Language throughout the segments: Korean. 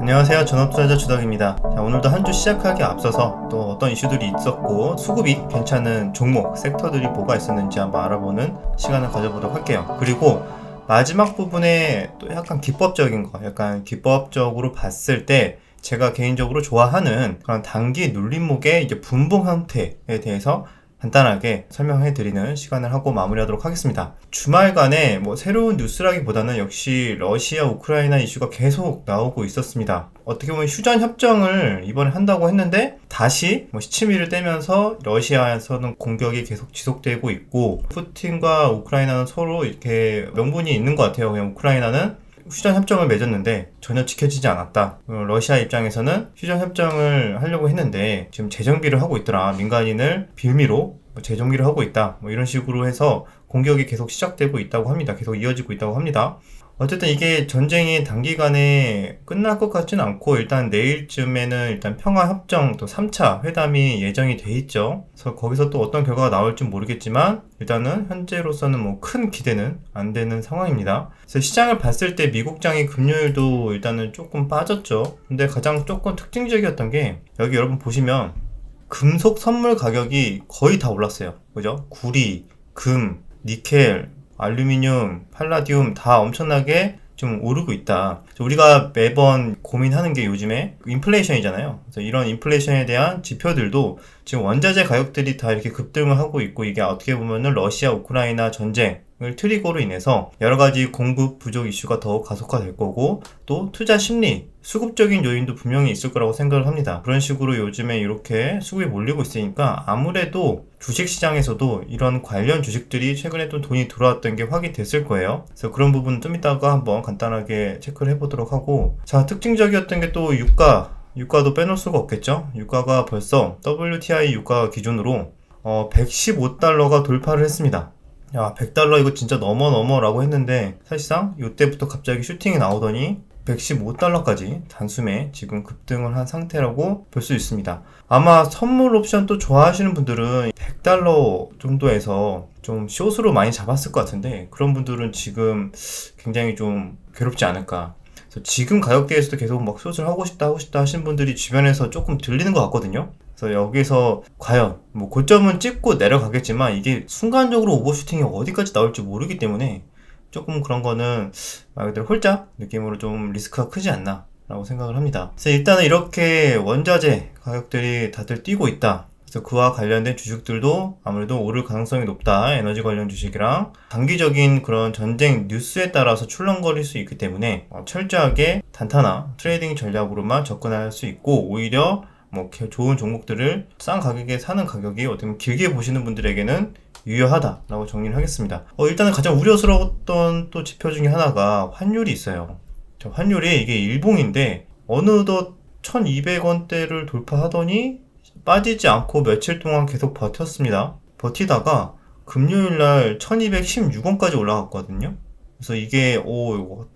안녕하세요. 전업투자자 주덕입니다. 자, 오늘도 한 주 시작하기에 앞서서 또 어떤 이슈들이 있었고 수급이 괜찮은 종목, 섹터들이 뭐가 있었는지 한번 알아보는 시간을 가져보도록 할게요. 그리고 마지막 부분에 또 약간 기법적인 거, 약간 기법적으로 봤을 때 제가 개인적으로 좋아하는 그런 단기 눌림목의 이제 분봉 형태에 대해서 간단하게 설명해 드리는 시간을 하고 마무리하도록 하겠습니다. 주말간에 새로운 뉴스라기보다는 역시 러시아 우크라이나 이슈가 계속 나오고 있었습니다. 어떻게 보면 휴전 협정을 이번에 한다고 했는데 다시 시치미를 떼면서 러시아에서는 공격이 계속 지속되고 있고, 푸틴과 우크라이나는 서로 이렇게 명분이 있는 것 같아요. 그냥 우크라이나는 휴전 협정을 맺었는데 전혀 지켜지지 않았다. 러시아 입장에서는 휴전 협정을 하려고 했는데 지금 재정비를 하고 있더라. 민간인을 빌미로 재정비를 하고 있다. 이런 식으로 해서 공격이 계속 시작되고 있다고 합니다. 계속 이어지고 있다고 합니다. 어쨌든 이게 전쟁이 단기간에 끝날 것 같지는 않고, 일단 내일쯤에는 일단 평화협정 또 3차 회담이 예정이 돼 있죠. 그래서 거기서 또 어떤 결과가 나올지 모르겠지만 일단은 현재로서는 큰 기대는 안 되는 상황입니다. 그래서 시장을 봤을 때 미국장이 금요일도 일단은 조금 빠졌죠. 근데 가장 조금 특징적이었던 게 여기 여러분 보시면 금속 선물 가격이 거의 다 올랐어요. 그죠? 구리, 금, 니켈, 알루미늄, 팔라디움 다 엄청나게 좀 오르고 있다. 우리가 매번 고민하는 게 요즘에 인플레이션이잖아요. 그래서 이런 인플레이션에 대한 지표들도 지금 원자재 가격들이 다 이렇게 급등을 하고 있고, 이게 어떻게 보면은 러시아 우크라이나 전쟁을 트리거로 인해서 여러 가지 공급 부족 이슈가 더 가속화될 거고, 또 투자 심리, 수급적인 요인도 분명히 있을 거라고 생각을 합니다. 그런 식으로 요즘에 이렇게 수급이 몰리고 있으니까 아무래도 주식시장에서도 이런 관련 주식들이 최근에 또 돈이 들어왔던 게 확인됐을 거예요. 그래서 그런 부분 좀 이따가 한번 간단하게 체크를 해보도록 하고, 자, 특징적이었던 게 또 유가도 빼놓을 수가 없겠죠. 유가가 벌써 WTI 유가 기준으로 115달러가 돌파를 했습니다. 야, 100달러 이거 진짜 넘어라고 했는데 사실상 이때부터 갑자기 슈팅이 나오더니 115달러까지 단숨에 지금 급등을 한 상태라고 볼 수 있습니다. 아마 선물 옵션 또 좋아하시는 분들은 100달러 정도에서 좀 숏으로 많이 잡았을 것 같은데, 그런 분들은 지금 굉장히 좀 괴롭지 않을까. 그래서 지금 가격대에서도 계속 숏을 하고 싶다 하시는 분들이 주변에서 조금 들리는 것 같거든요. 그래서 여기서 과연 고점은 찍고 내려가겠지만 이게 순간적으로 오버슈팅이 어디까지 나올지 모르기 때문에 조금 그런 거는 말 그대로 홀짝 느낌으로 좀 리스크가 크지 않나 라고 생각을 합니다. 그래서 일단은 이렇게 원자재 가격들이 다들 뛰고 있다. 그래서 그와 관련된 주식들도 아무래도 오를 가능성이 높다. 에너지 관련 주식이랑 단기적인 그런 전쟁 뉴스에 따라서 출렁거릴 수 있기 때문에 철저하게 단타나 트레이딩 전략으로만 접근할 수 있고, 오히려 좋은 종목들을 싼 가격에 사는 가격이 어떻게 보면 길게 보시는 분들에게는 유효하다라고 정리를 하겠습니다. 일단은 가장 우려스러웠던 또 지표 중에 하나가 환율이 있어요. 환율이 이게 일봉인데 어느덧 1200원대를 돌파하더니 빠지지 않고 며칠 동안 계속 버텼습니다. 버티다가 금요일날 1216원까지 올라갔거든요. 그래서 이게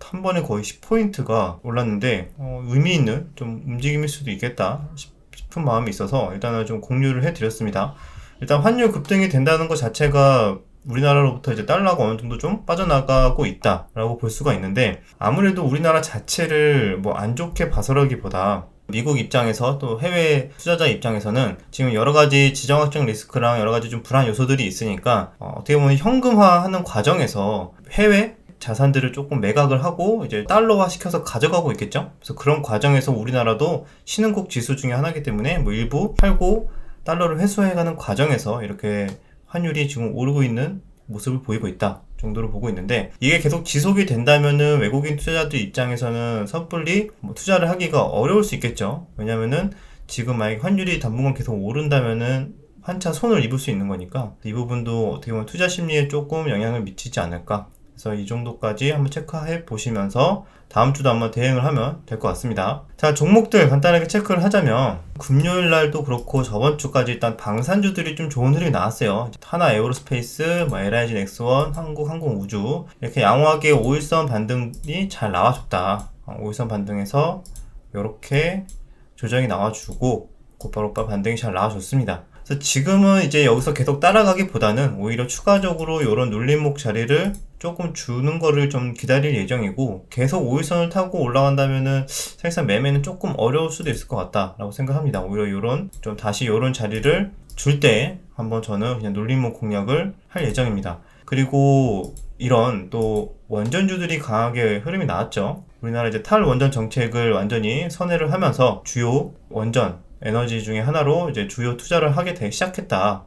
한 번에 거의 10포인트가 올랐는데 의미 있는 좀 움직임일 수도 있겠다 싶은 마음이 있어서 일단은 좀 공유를 해드렸습니다. 일단 환율 급등이 된다는 것 자체가 우리나라로부터 이제 달러가 어느 정도 좀 빠져나가고 있다라고 볼 수가 있는데, 아무래도 우리나라 자체를 안 좋게 봐서라기보다 미국 입장에서 또 해외 투자자 입장에서는 지금 여러 가지 지정학적 리스크랑 여러 가지 좀 불안 요소들이 있으니까 어떻게 보면 현금화하는 과정에서 해외 자산들을 조금 매각을 하고 이제 달러화 시켜서 가져가고 있겠죠. 그래서 그런 과정에서 우리나라도 신흥국 지수 중에 하나이기 때문에 일부 팔고 달러를 회수해가는 과정에서 이렇게 환율이 지금 오르고 있는 모습을 보이고 있다 정도로 보고 있는데, 이게 계속 지속이 된다면은 외국인 투자자들 입장에서는 섣불리 투자를 하기가 어려울 수 있겠죠. 왜냐면은 지금 만약에 환율이 당분간 계속 오른다면은 한차 손을 입을 수 있는 거니까 이 부분도 어떻게 보면 투자 심리에 조금 영향을 미치지 않을까. 그래서 이 정도까지 한번 체크해 보시면서 다음 주도 한번 대응을 하면 될 것 같습니다. 자, 종목들 간단하게 체크를 하자면 금요일 날도 그렇고 저번 주까지 일단 방산주들이 좀 좋은 흐름이 나왔어요. 하나 에어로스페이스, LIG 넥스원, 한국항공우주 이렇게 양호하게 5일선 반등이 잘 나와줬다. 5일선 반등에서 이렇게 조정이 나와주고 곧바로 반등이 잘 나와줬습니다. 그래서 지금은 이제 여기서 계속 따라가기보다는 오히려 추가적으로 이런 눌림목 자리를 조금 주는 거를 좀 기다릴 예정이고, 계속 5일선을 타고 올라간다면은 사실상 매매는 조금 어려울 수도 있을 것 같다라고 생각합니다. 오히려 요런 좀 다시 요런 자리를 줄 때 한번 저는 그냥 눌림목 공략을 할 예정입니다. 그리고 이런 또 원전주들이 강하게 흐름이 나왔죠. 우리나라 이제 탈원전 정책을 완전히 선회를 하면서 주요 원전 에너지 중에 하나로 이제 주요 투자를 하게 되기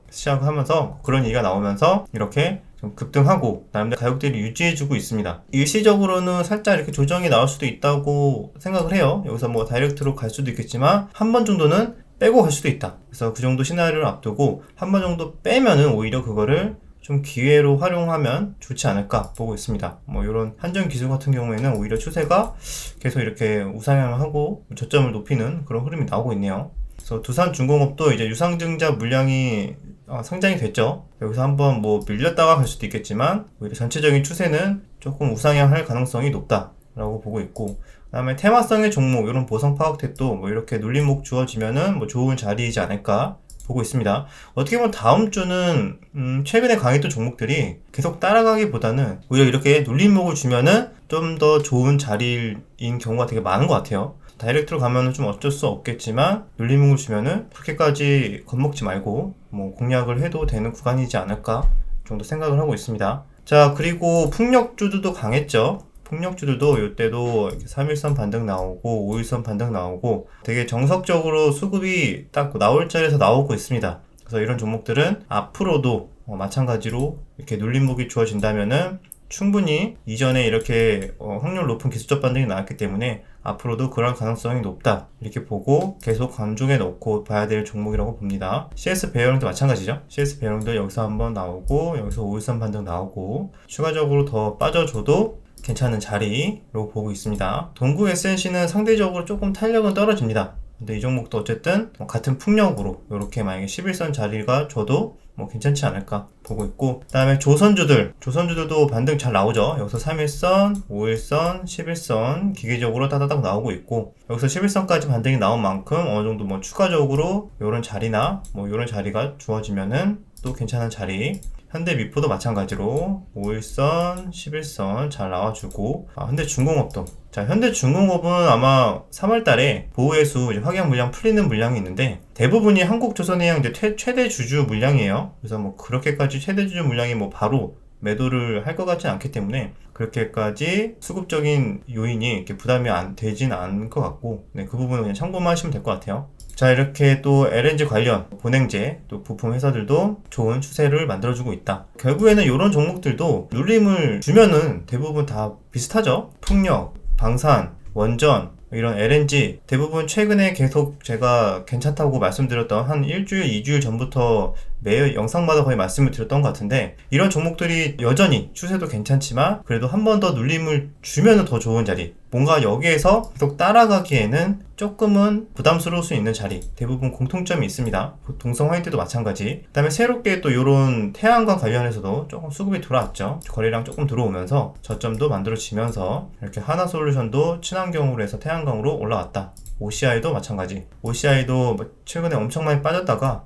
시작하면서 그런 얘기가 나오면서 이렇게 좀 급등하고 나름대로 가격대를 유지해주고 있습니다. 일시적으로는 살짝 이렇게 조정이 나올 수도 있다고 생각을 해요. 여기서 뭐 다이렉트로 갈 수도 있겠지만 한 번 정도는 빼고 갈 수도 있다. 그래서 그 정도 시나리오를 앞두고 한 번 정도 빼면은 오히려 그거를 좀 기회로 활용하면 좋지 않을까 보고 있습니다. 뭐 이런 한전 기술 같은 경우에는 오히려 추세가 계속 이렇게 우상향을 하고 저점을 높이는 그런 흐름이 나오고 있네요. 그래서 두산중공업도 이제 유상증자 물량이 상장이 됐죠. 여기서 한번 뭐 밀렸다가 갈 수도 있겠지만 오히려 전체적인 추세는 조금 우상향할 가능성이 높다라고 보고 있고, 그 다음에 테마성의 종목 이런 보상 파악tet도 뭐 이렇게 눌림목 주어지면은 뭐 좋은 자리이지 않을까 보고 있습니다. 어떻게 보면 다음 주는 최근에 강했던 종목들이 계속 따라가기보다는 오히려 이렇게 눌림목을 주면은 좀 더 좋은 자리인 경우가 되게 많은 것 같아요. 다이렉트로 가면은 좀 어쩔 수 없겠지만 눌림목을 주면은 그렇게까지 겁먹지 말고 뭐 공략을 해도 되는 구간이지 않을까 정도 생각을 하고 있습니다. 자, 그리고 풍력주들도 강했죠. 풍력주들도 이때도 3일선 반등 나오고 5일선 반등 나오고 되게 정석적으로 수급이 딱 나올 자리에서 나오고 있습니다. 그래서 이런 종목들은 앞으로도 마찬가지로 이렇게 눌림목이 주어진다면은 충분히 이전에 이렇게 확률 높은 기술적 반등이 나왔기 때문에 앞으로도 그럴 가능성이 높다 이렇게 보고 계속 관중에 넣고 봐야 될 종목이라고 봅니다. CS 배열형도 마찬가지죠. CS 배열형도 여기서 한번 나오고 여기서 5일선 반등 나오고 추가적으로 더 빠져줘도 괜찮은 자리로 보고 있습니다. 동구 SNC는 상대적으로 조금 탄력은 떨어집니다. 근데 이 종목도 어쨌든 같은 풍력으로 이렇게 만약에 11선 자리가 줘도 뭐 괜찮지 않을까 보고 있고, 그 다음에 조선주들도 반등 잘 나오죠. 여기서 3일선, 5일선, 11선 기계적으로 따다닥 나오고 있고, 여기서 11선까지 반등이 나온 만큼 어느 정도 뭐 추가적으로 이런 자리나 뭐 이런 자리가 주어지면은 또 괜찮은 자리. 현대미포도 마찬가지로 5일선, 11선 잘 나와주고, 현대중공업도. 자, 현대중공업은 아마 3월달에 보호해수 확약 물량 풀리는 물량이 있는데 대부분이 한국조선해양 이제 최대 주주 물량이에요. 그래서 뭐 그렇게까지 최대 주주 물량이 뭐 바로 매도를 할 것 같지는 않기 때문에 그렇게까지 수급적인 요인이 이렇게 부담이 되진 않을 것 같고, 네, 그 부분은 그냥 참고만 하시면 될 것 같아요. 자, 이렇게 또 LNG 관련 본행제 또 부품 회사들도 좋은 추세를 만들어주고 있다. 결국에는 이런 종목들도 눌림을 주면은 대부분 다 비슷하죠. 풍력, 방산, 원전, 이런 LNG 대부분 최근에 계속 제가 괜찮다고 말씀드렸던 한 일주일, 2주일 전부터 매 영상마다 거의 말씀을 드렸던 것 같은데, 이런 종목들이 여전히 추세도 괜찮지만 그래도 한 번 더 눌림을 주면 더 좋은 자리, 뭔가 여기에서 계속 따라가기에는 조금은 부담스러울 수 있는 자리, 대부분 공통점이 있습니다. 동성 화이트도 마찬가지. 그 다음에 새롭게 또 이런 태양광 관련해서도 조금 수급이 들어왔죠. 거래량 조금 들어오면서 저점도 만들어지면서 이렇게 하나솔루션도 친환경으로 해서 태양광으로 올라왔다. OCI도 마찬가지. OCI도 최근에 엄청 많이 빠졌다가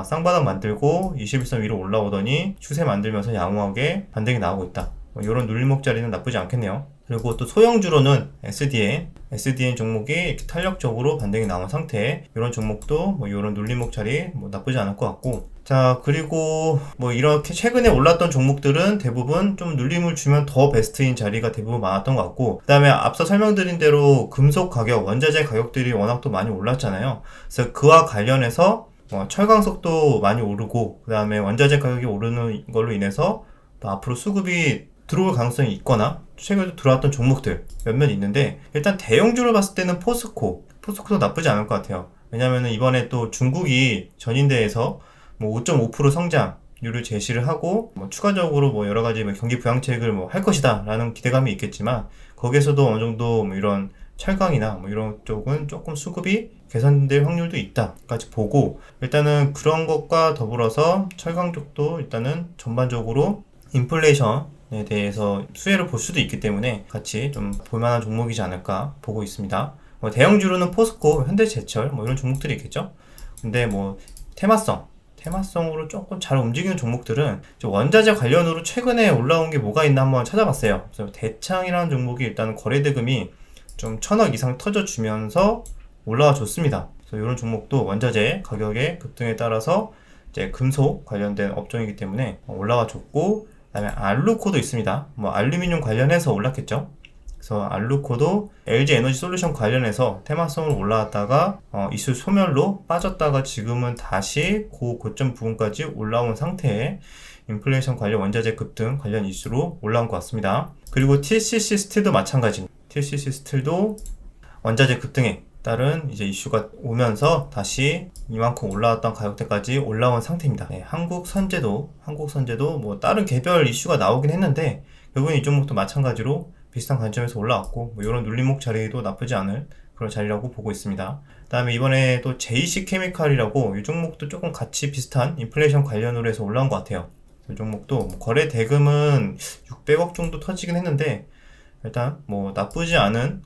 쌍바닥 만들고 21선 위로 올라오더니 추세 만들면서 양호하게 반등이 나오고 있다. 이런 눌림목 자리는 나쁘지 않겠네요. 그리고 또 소형주로는 SDN 종목이 이렇게 탄력적으로 반등이 나온 상태, 이런 종목도 뭐 이런 눌림목 자리 뭐 나쁘지 않을 것 같고, 자, 그리고 뭐 이렇게 최근에 올랐던 종목들은 대부분 좀 눌림을 주면 더 베스트인 자리가 대부분 많았던 것 같고, 그 다음에 앞서 설명드린 대로 금속 가격, 원자재 가격들이 워낙 또 많이 올랐잖아요. 그래서 그와 관련해서 철강석도 많이 오르고, 그 다음에 원자재 가격이 오르는 걸로 인해서 또 앞으로 수급이 들어올 가능성이 있거나 최근에 들어왔던 종목들 몇몇 있는데, 일단 대형주를 봤을 때는 포스코도 나쁘지 않을 것 같아요. 왜냐면은 이번에 또 중국이 전인대에서 뭐 5.5% 성장률을 제시를 하고, 뭐 추가적으로 뭐 여러 가지 경기 부양책을 뭐 할 것이다 라는 기대감이 있겠지만, 거기에서도 어느 정도 뭐 이런 철강이나 뭐 이런 쪽은 조금 수급이 개선될 확률도 있다까지 보고, 일단은 그런 것과 더불어서 철강 쪽도 일단은 전반적으로 인플레이션에 대해서 수혜를 볼 수도 있기 때문에 같이 좀 볼만한 종목이지 않을까 보고 있습니다. 대형주로는 포스코, 현대제철 뭐 이런 종목들이 있겠죠. 근데 뭐 테마성 테마성으로 조금 잘 움직이는 종목들은 원자재 관련으로 최근에 올라온 게 뭐가 있나 한번 찾아봤어요. 그래서 대창이라는 종목이 일단 거래대금이 좀 1000억 이상 터져주면서 올라와 줬습니다. 그래서 이런 종목도 원자재 가격의 급등에 따라서 이제 금속 관련된 업종이기 때문에 올라와 줬고, 그다음에 알루코도 있습니다. 뭐 알루미늄 관련해서 올랐겠죠. 그래서 알루코도 LG 에너지 솔루션 관련해서 테마성으로 올라왔다가 이슈 소멸로 빠졌다가 지금은 다시 고점 부분까지 올라온 상태에 인플레이션 관련 원자재 급등 관련 이슈로 올라온 것 같습니다. 그리고 TCC 스틸도 마찬가지입니다. TCC 스틸도 원자재 급등에 따른 이제 이슈가 오면서 다시 이만큼 올라왔던 가격대까지 올라온 상태입니다. 네, 한국선제도 뭐 다른 개별 이슈가 나오긴 했는데 결국엔 이 종목도 마찬가지로 비슷한 관점에서 올라왔고, 뭐 이런 눌림목 자리도 나쁘지 않은 그런 자리라고 보고 있습니다. 그 다음에 이번에 또 JC 케미칼이라고 이 종목도 조금 같이 비슷한 인플레이션 관련으로 해서 올라온 것 같아요. 이 종목도 뭐 거래 대금은 600억 정도 터지긴 했는데 일단 뭐 나쁘지 않은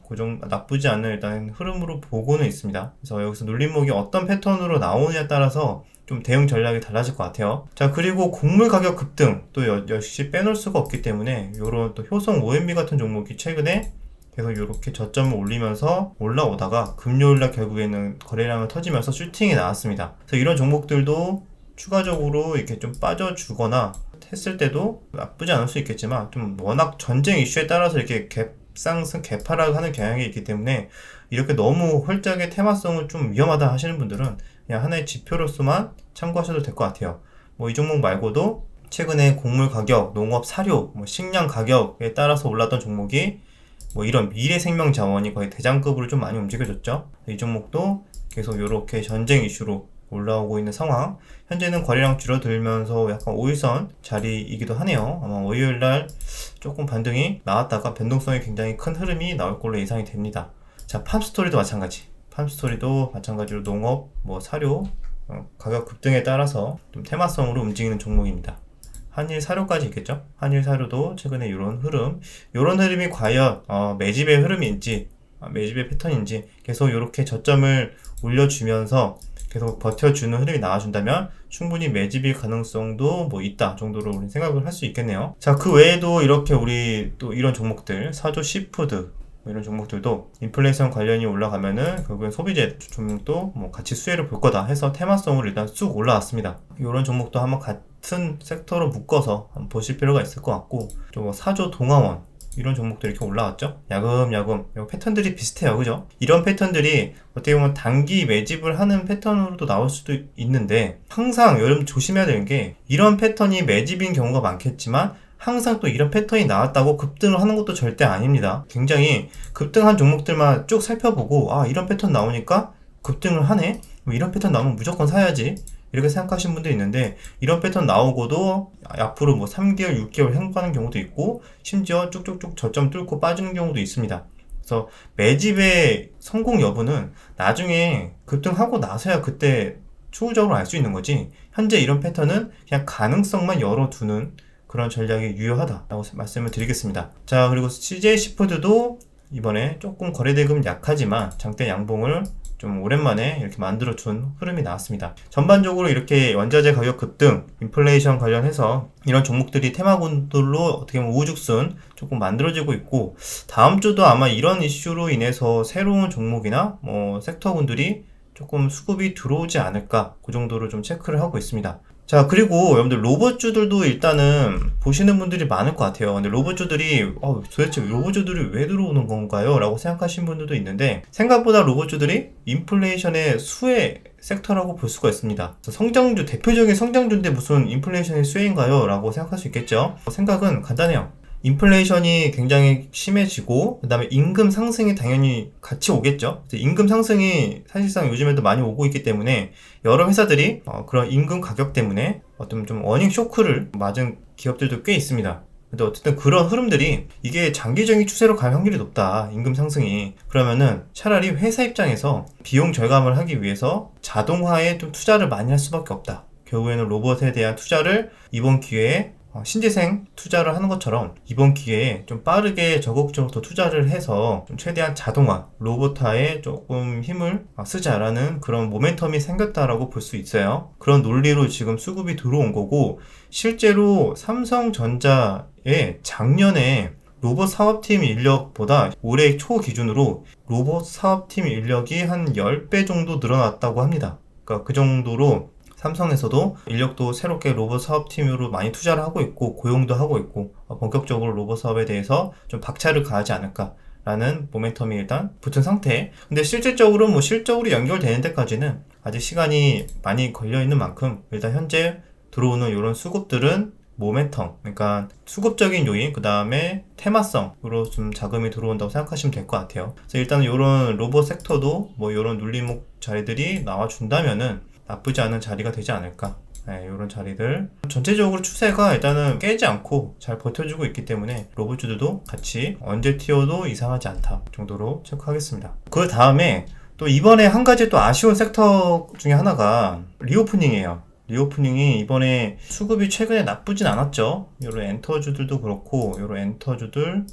일단 흐름으로 보고는 있습니다. 그래서 여기서 눌림목이 어떤 패턴으로 나오느냐에 따라서 좀 대응 전략이 달라질 것 같아요. 자, 그리고 곡물 가격 급등 또 역시 빼놓을 수가 없기 때문에 요런 또 효성 OMB 같은 종목이 최근에 계속 이렇게 저점을 올리면서 올라오다가 금요일날 결국에는 거래량을 터지면서 슈팅이 나왔습니다. 그래서 이런 종목들도 추가적으로 이렇게 좀 빠져주거나 했을 때도 나쁘지 않을 수 있겠지만, 좀 워낙 전쟁 이슈에 따라서 이렇게 갭상승, 갭하락하는 경향이 있기 때문에 이렇게 너무 홀짝의 테마성은 좀 위험하다 하시는 분들은 그냥 하나의 지표로서만 참고하셔도 될 것 같아요. 뭐 이 종목 말고도 최근에 곡물 가격, 농업 사료, 뭐 식량 가격에 따라서 올랐던 종목이 뭐 이런 미래생명 자원이 거의 대장급으로 좀 많이 움직여졌죠. 이 종목도 계속 이렇게 전쟁 이슈로 올라오고 있는 상황. 현재는 거래량 줄어들면서 약간 5일선 자리이기도 하네요. 아마 월요일날 조금 반등이 나왔다가 변동성이 굉장히 큰 흐름이 나올 걸로 예상이 됩니다. 자, 팜스토리도 마찬가지로 농업, 뭐 사료 가격 급등에 따라서 좀 테마성으로 움직이는 종목입니다. 한일 사료까지 있겠죠. 한일 사료도 최근에 이런 흐름이 과연 매집의 흐름인지 매집의 패턴인지 계속 이렇게 저점을 올려주면서 계속 버텨주는 흐름이 나와준다면 충분히 매집일 가능성도 뭐 있다 정도로 우리 생각을 할 수 있겠네요. 자, 그 외에도 이렇게 우리 또 이런 종목들, 사조 시푸드 이런 종목들도 인플레이션 관련이 올라가면은 결국엔 소비재 종목도 뭐 같이 수혜를 볼 거다 해서 테마성으로 일단 쑥 올라왔습니다. 이런 종목도 한번 같은 섹터로 묶어서 한번 보실 필요가 있을 것 같고, 또 사조 동아원 이런 종목도 이렇게 올라왔죠. 야금야금 패턴들이 비슷해요, 그죠? 이런 패턴들이 어떻게 보면 단기 매집을 하는 패턴으로도 나올 수도 있는데, 항상 여러분 조심해야 되는 게 이런 패턴이 매집인 경우가 많겠지만 항상 또 이런 패턴이 나왔다고 급등을 하는 것도 절대 아닙니다. 굉장히 급등한 종목들만 쭉 살펴보고 이런 패턴 나오니까 급등을 하네? 뭐 이런 패턴 나오면 무조건 사야지 이렇게 생각하시는 분도 있는데, 이런 패턴 나오고도 앞으로 뭐 3개월, 6개월 행보하는 경우도 있고 심지어 쭉쭉쭉 저점 뚫고 빠지는 경우도 있습니다. 그래서 매집의 성공 여부는 나중에 급등하고 나서야 그때 추후적으로 알 수 있는 거지, 현재 이런 패턴은 그냥 가능성만 열어두는 그런 전략이 유효하다라고 말씀을 드리겠습니다. 자, 그리고 CJ 시푸드도 이번에 조금 거래대금 약하지만 장대 양봉을 좀 오랜만에 이렇게 만들어준 흐름이 나왔습니다. 전반적으로 이렇게 원자재 가격 급등, 인플레이션 관련해서 이런 종목들이 테마군들로 어떻게 보면 우후죽순 조금 만들어지고 있고, 다음 주도 아마 이런 이슈로 인해서 새로운 종목이나 뭐 섹터군들이 조금 수급이 들어오지 않을까, 그 정도로 좀 체크를 하고 있습니다. 자, 그리고 여러분들 로봇주들도 일단은 보시는 분들이 많을 것 같아요. 근데 로봇주들이 도대체 로봇주들이 왜 들어오는 건가요? 라고 생각하시는 분들도 있는데, 생각보다 로봇주들이 인플레이션의 수혜 섹터라고 볼 수가 있습니다. 성장주, 대표적인 성장주인데 무슨 인플레이션의 수혜인가요? 라고 생각할 수 있겠죠. 생각은 간단해요. 인플레이션이 굉장히 심해지고 그 다음에 임금 상승이 당연히 같이 오겠죠. 임금 상승이 사실상 요즘에도 많이 오고 있기 때문에 여러 회사들이 그런 임금 가격 때문에 어떤 좀 어닝 쇼크를 맞은 기업들도 꽤 있습니다. 근데 어쨌든 그런 흐름들이 이게 장기적인 추세로 갈 확률이 높다, 임금 상승이. 그러면은 차라리 회사 입장에서 비용 절감을 하기 위해서 자동화에 좀 투자를 많이 할 수밖에 없다. 결국에는 로봇에 대한 투자를 이번 기회에 신재생 투자를 하는 것처럼 이번 기회에 좀 빠르게 적극적으로 더 투자를 해서 좀 최대한 자동화, 로봇화에 조금 힘을 쓰자라는 그런 모멘텀이 생겼다라고 볼 수 있어요. 그런 논리로 지금 수급이 들어온 거고, 실제로 삼성전자의 작년에 로봇 사업팀 인력보다 올해 초 기준으로 로봇 사업팀 인력이 한 10배 정도 늘어났다고 합니다. 그러니까 그 정도로 삼성에서도 인력도 새롭게 로봇 사업팀으로 많이 투자를 하고 있고 고용도 하고 있고 본격적으로 로봇 사업에 대해서 좀 박차를 가하지 않을까라는 모멘텀이 일단 붙은 상태. 근데 실질적으로 실적으로 연결되는 데까지는 아직 시간이 많이 걸려 있는 만큼 일단 현재 들어오는 이런 수급들은 모멘텀, 그러니까 수급적인 요인, 그 다음에 테마성으로 좀 자금이 들어온다고 생각하시면 될 것 같아요. 그래서 일단 이런 로봇 섹터도 이런 눌림목 자리들이 나와준다면은 나쁘지 않은 자리가 되지 않을까. 네, 이런 자리들 전체적으로 추세가 일단은 깨지 않고 잘 버텨주고 있기 때문에 로봇주들도 같이 언제 튀어도 이상하지 않다 정도로 체크하겠습니다. 그 다음에 또 이번에 한 가지 또 아쉬운 섹터 중에 하나가 리오프닝이에요. 리오프닝이 이번에 수급이 최근에 나쁘진 않았죠. 이런 엔터주들도 그렇고, 이런 엔터주들,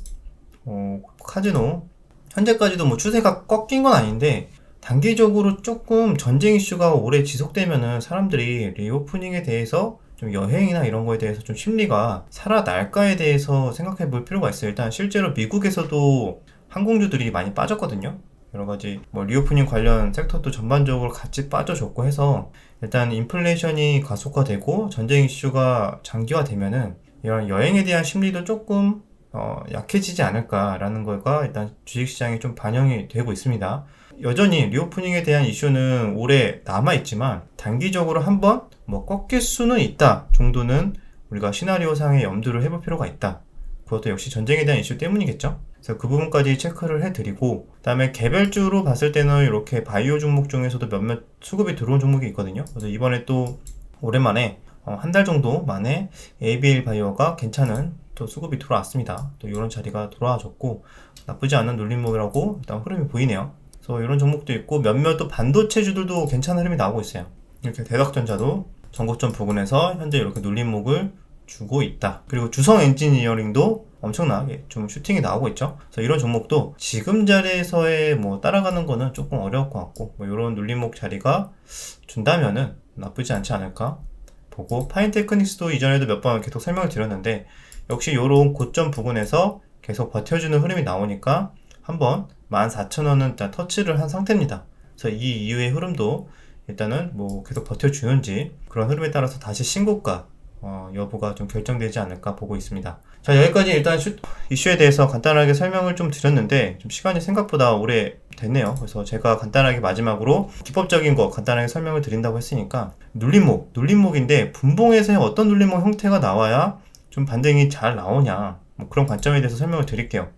카지노. 현재까지도 추세가 꺾인 건 아닌데, 단기적으로 조금 전쟁 이슈가 오래 지속되면은 사람들이 리오프닝에 대해서 좀 여행이나 이런 거에 대해서 좀 심리가 살아날까에 대해서 생각해 볼 필요가 있어요. 일단 실제로 미국에서도 항공주들이 많이 빠졌거든요. 여러 가지 리오프닝 관련 섹터도 전반적으로 같이 빠져줬고 해서 일단 인플레이션이 가속화되고 전쟁 이슈가 장기화되면은 이런 여행에 대한 심리도 조금 약해지지 않을까라는 거가 일단 주식시장에 좀 반영이 되고 있습니다. 여전히 리오프닝에 대한 이슈는 오래 남아있지만 단기적으로 한번 꺾일 수는 있다 정도는 우리가 시나리오상에 염두를 해볼 필요가 있다. 그것도 역시 전쟁에 대한 이슈 때문이겠죠. 그래서 그 부분까지 체크를 해드리고, 그 다음에 개별주로 봤을 때는 이렇게 바이오 종목 중에서도 몇몇 수급이 들어온 종목이 있거든요. 그래서 이번에 또 오랜만에 한 달 정도 만에 ABL 바이오가 괜찮은 또 수급이 들어왔습니다. 또 이런 자리가 돌아와줬고 나쁘지 않은 눌림목이라고 일단 흐름이 보이네요. 그래서 이런 종목도 있고 몇몇 또 반도체주들도 괜찮은 흐름이 나오고 있어요. 이렇게 대덕전자도 전고점 부근에서 현재 이렇게 눌림목을 주고 있다. 그리고 주성 엔지니어링도 엄청나게 좀 슈팅이 나오고 있죠. 그래서 이런 종목도 지금 자리에서의 따라가는 거는 조금 어려울 것 같고 이런 눌림목 자리가 준다면은 나쁘지 않지 않을까 보고, 파인테크닉스도 이전에도 몇 번 계속 설명을 드렸는데 역시 이런 고점 부근에서 계속 버텨주는 흐름이 나오니까 한번 14,000원은 터치를 한 상태입니다. 그래서 이 이후의 흐름도 일단은 계속 버텨주는지 그런 흐름에 따라서 다시 신고가 여부가 좀 결정되지 않을까 보고 있습니다. 자, 여기까지 일단 이슈에 대해서 간단하게 설명을 좀 드렸는데 좀 시간이 생각보다 오래 됐네요. 그래서 제가 간단하게 마지막으로 기법적인 거 간단하게 설명을 드린다고 했으니까 눌림목인데 분봉에서의 어떤 눌림목 형태가 나와야 좀 반등이 잘 나오냐 그런 관점에 대해서 설명을 드릴게요.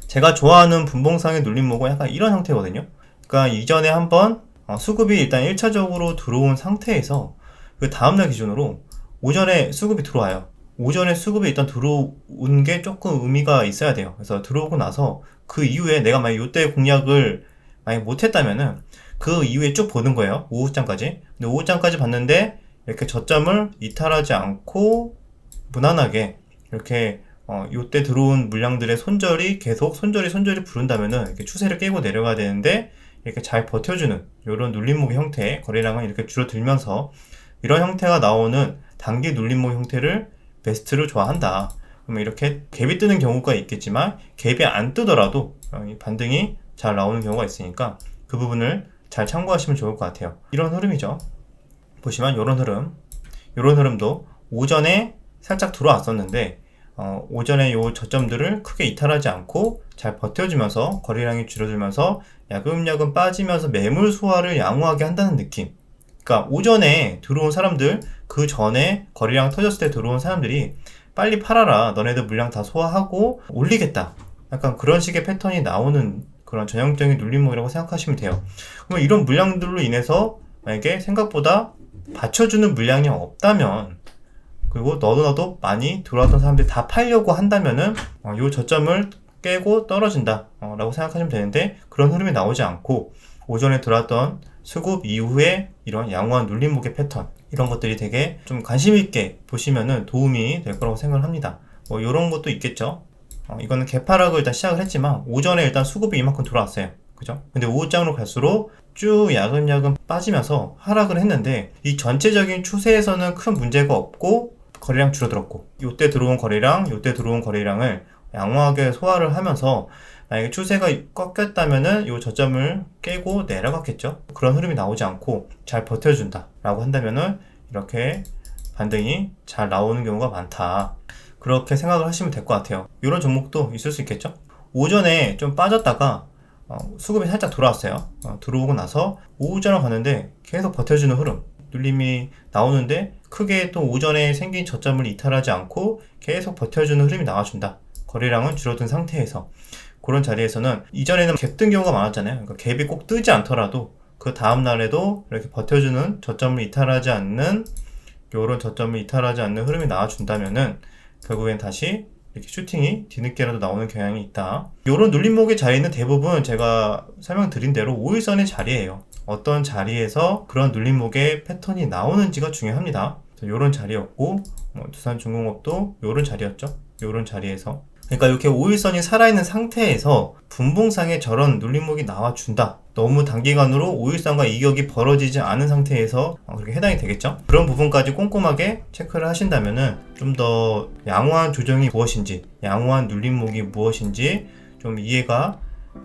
제가 좋아하는 분봉상의 눌림목은 약간 이런 형태거든요. 그러니까 이전에 한번 수급이 일단 1차적으로 들어온 상태에서 그 다음날 기준으로 오전에 수급이 들어와요. 오전에 수급이 일단 들어온 게 조금 의미가 있어야 돼요. 그래서 들어오고 나서 그 이후에 내가 만약 이때 공략을 만약 못했다면은 그 이후에 쭉 보는 거예요. 오후장까지. 근데 오후장까지 봤는데 이렇게 저점을 이탈하지 않고 무난하게 이렇게 이때 들어온 물량들의 손절이 계속 손절이 부른다면은 이렇게 추세를 깨고 내려가야 되는데 이렇게 잘 버텨주는 이런 눌림목 형태의 거래량은 이렇게 줄어들면서 이런 형태가 나오는 단기 눌림목 형태를 베스트로 좋아한다. 그러면 이렇게 갭이 뜨는 경우가 있겠지만 갭이 안 뜨더라도 반등이 잘 나오는 경우가 있으니까 그 부분을 잘 참고하시면 좋을 것 같아요. 이런 흐름이죠. 보시면 이런 흐름도 오전에 살짝 들어왔었는데 오전에 요 저점들을 크게 이탈하지 않고 잘 버텨주면서 거래량이 줄어들면서 야금야금 빠지면서 매물 소화를 양호하게 한다는 느낌. 그러니까 오전에 들어온 사람들, 그 전에 거래량 터졌을 때 들어온 사람들이 빨리 팔아라, 너네들 물량 다 소화하고 올리겠다, 약간 그런 식의 패턴이 나오는 그런 전형적인 눌림목이라고 생각하시면 돼요. 그럼 이런 물량들로 인해서 만약에 생각보다 받쳐주는 물량이 없다면, 그리고 너도 많이 들어왔던 사람들이 다 팔려고 한다면은 요 저점을 깨고 떨어진다 라고 생각하시면 되는데, 그런 흐름이 나오지 않고 오전에 들어왔던 수급 이후에 이런 양호한 눌림목의 패턴, 이런 것들이 되게 좀 관심 있게 보시면은 도움이 될 거라고 생각을 합니다. 뭐 이런 것도 있겠죠. 이거는 개파락을 일단 시작을 했지만 오전에 일단 수급이 이만큼 들어왔어요. 그죠? 근데 오후장으로 갈수록 쭉 야금야금 빠지면서 하락을 했는데 이 전체적인 추세에서는 큰 문제가 없고 거래량 줄어들었고 요때 들어온 거래량, 요때 들어온 거래량을 양호하게 소화를 하면서 만약에 추세가 꺾였다면은 요 저점을 깨고 내려갔겠죠. 그런 흐름이 나오지 않고 잘 버텨준다 라고 한다면은 이렇게 반등이 잘 나오는 경우가 많다. 그렇게 생각을 하시면 될 것 같아요. 이런 종목도 있을 수 있겠죠. 오전에 좀 빠졌다가 수급이 살짝 들어왔어요. 들어오고 나서 오후장으로 가는데 계속 버텨주는 흐름, 눌림이 나오는데 크게 또 오전에 생긴 저점을 이탈하지 않고 계속 버텨주는 흐름이 나와준다. 거래량은 줄어든 상태에서 그런 자리에서는 이전에는 갭 뜬 경우가 많았잖아요. 그러니까 갭이 꼭 뜨지 않더라도 그 다음 날에도 이렇게 버텨주는 저점을 이탈하지 않는 요런 저점을 이탈하지 않는 흐름이 나와준다면은 결국엔 다시 이렇게 슈팅이 뒤늦게라도 나오는 경향이 있다. 요런 눌림목의 자리는 대부분 제가 설명드린 대로 5일선의 자리예요. 어떤 자리에서 그런 눌림목의 패턴이 나오는지가 중요합니다. 요런 자리였고 두산중공업도 요런 자리였죠. 요런 자리에서 그러니까 이렇게 5일선이 살아있는 상태에서 분봉상에 저런 눌림목이 나와준다. 너무 단기간으로 5일선과 이격이 벌어지지 않은 상태에서 그렇게 해당이 되겠죠. 그런 부분까지 꼼꼼하게 체크를 하신다면은 좀 더 양호한 조정이 무엇인지, 양호한 눌림목이 무엇인지 좀 이해가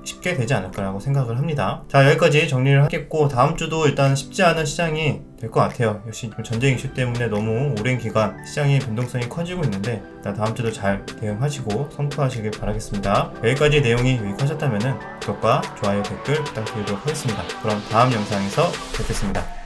쉽게 되지 않을까라고 생각을 합니다. 자, 여기까지 정리를 하겠고 다음 주도 일단 쉽지 않은 시장이 될 것 같아요. 역시 전쟁 이슈 때문에 너무 오랜 기간 시장의 변동성이 커지고 있는데 일단 다음 주도 잘 대응하시고 성투하시길 바라겠습니다. 여기까지 내용이 유익하셨다면 구독과 좋아요, 댓글 부탁드리도록 하겠습니다. 그럼 다음 영상에서 뵙겠습니다.